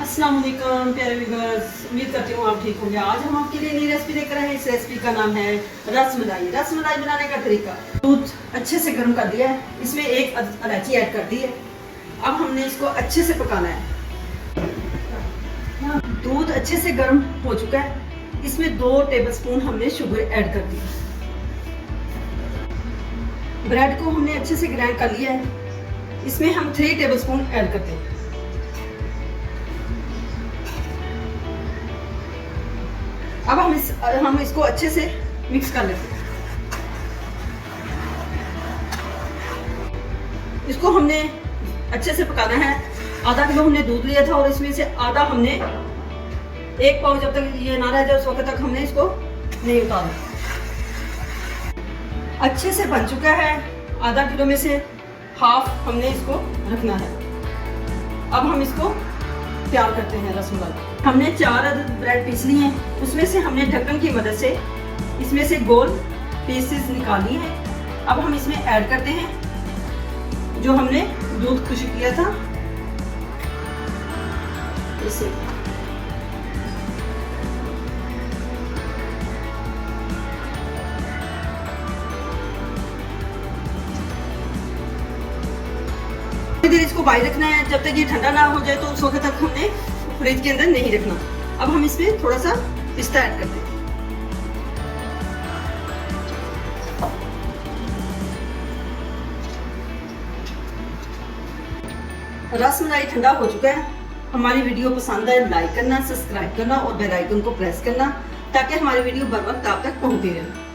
अस्सलाम वालेकुम प्यारे व्यूअर्स, उम्मीद करती हूँ आप ठीक होंगे। आज हम आपके लिए नई रेसिपी लेकर आए हैं। इस रेसिपी का नाम है रसमलाई। रसमलाई बनाने का तरीका, दूध अच्छे से गर्म कर दिया है, इसमें एक इलायची ऐड कर दी है। अब हमने इसको अच्छे से पकाना है। दूध अच्छे से गर्म हो चुका है, इसमें 2 टेबलस्पून हमने शुगर ऐड कर दी। ब्रेड को हमने अच्छे से ग्राइंड कर लिया है, इसमें हम 3 टेबलस्पून ऐड करते हैं। अब हम इसको अच्छे से मिक्स कर लेते हैं। इसको हमने अच्छे से पकाना है। आधा किलो हमने दूध लिया था और इसमें से आधा हमने 1 पाव, जब तक ये ना रह जाए उस वक्त तक हमने इसको नहीं उतारना। अच्छे से बन चुका है। आधा किलो में से हाफ हमने इसको रखना है। अब हम इसको तैयार करते हैं रसमलाई। हमने 4 अदद ब्रेड पीस लिए हैं, उसमें से हमने ढक्कन की मदद से इसमें से गोल पीसेस निकाली है। अब हम इसमें ऐड करते हैं जो हमने दूध खुश किया था, इसे देर इसको बाहर रखना है। जब तक ये ठंडा ना हो जाए तो उस वक्त तक हमने फ्रिज के अंदर नहीं रखना। अब हम इसमें थोड़ा सा पिस्ता ऐड करते हैं। रसमलाई ठंडा हो चुका है। हमारी वीडियो पसंद आए लाइक करना, सब्सक्राइब करना और बेल आइकन को प्रेस करना ताकि हमारी वीडियो बर वक्त आप तक पहुंचती रहे।